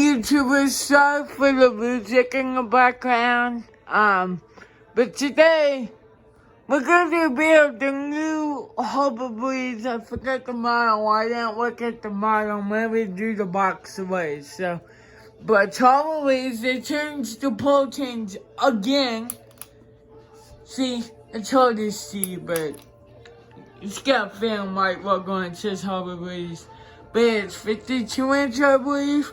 YouTubers, sorry for the music in the background. But today we're gonna build the new Harbor Breeze. I forgot the model. I didn't look at the model. Maybe do the box away. So, but Harbor Breeze, they changed the pole change again. See, it's hard to see, but it's got film like logo and it says Harbor Breeze. But it's 52 inch, I believe.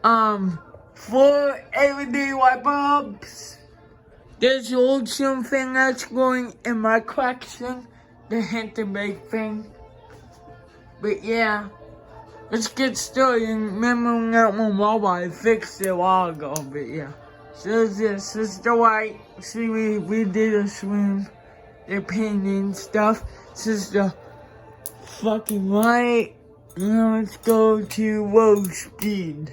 4 LED light bulbs. There's old something that's going in my collection. The Hinton Bake thing. But yeah, let's get started. Remember that one mobile, I fixed it a while ago, but yeah. So this is the light. See, we did a swim. They're painting stuff. This is the fucking light. Now let's go to low speed.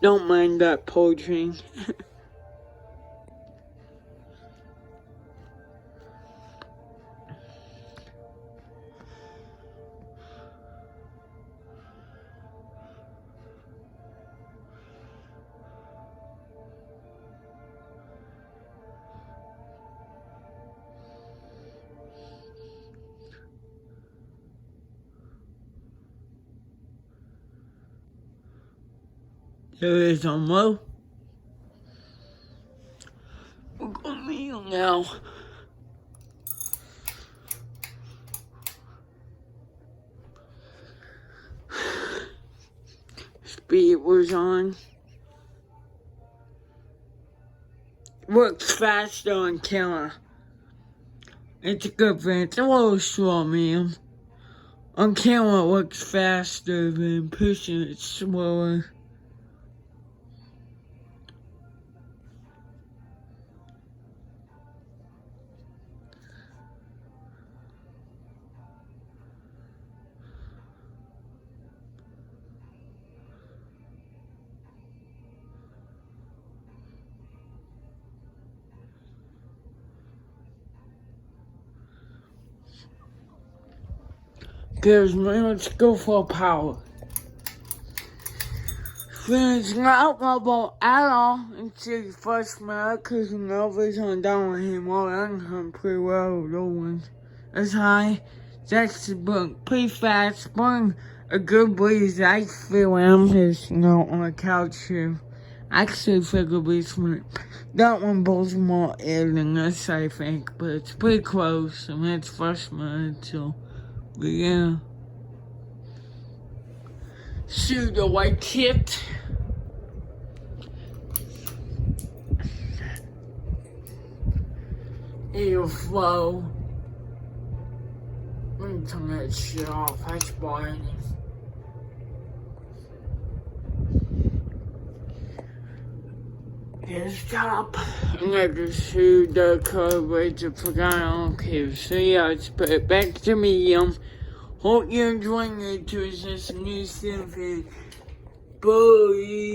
Don't mind that poetry. There is on low. We're going medium now. Speed was on. Works faster on camera. It's a good thing. It's a little slow, medium. On camera, it works faster than pushing it slower. Gives me, let's go for power. It's not level at all until the first mile, because the numbers on down anymore. I'm doing pretty well with those ones. It's high. That's the book. Pretty fast. Burn a good breeze. I feel I'm just on the couch here. Actually, feel a breeze from it. That one blows more air than this, I think, but it's pretty close. I mean, it's first mile, so. But yeah. See the white kit. Airflow. Let me turn that shit off. That's boring. Here's top. I'm gonna just do the carburetor for I don't care. So yeah, let's put it back to medium. Hope you're enjoying it. This new symphony. Bye.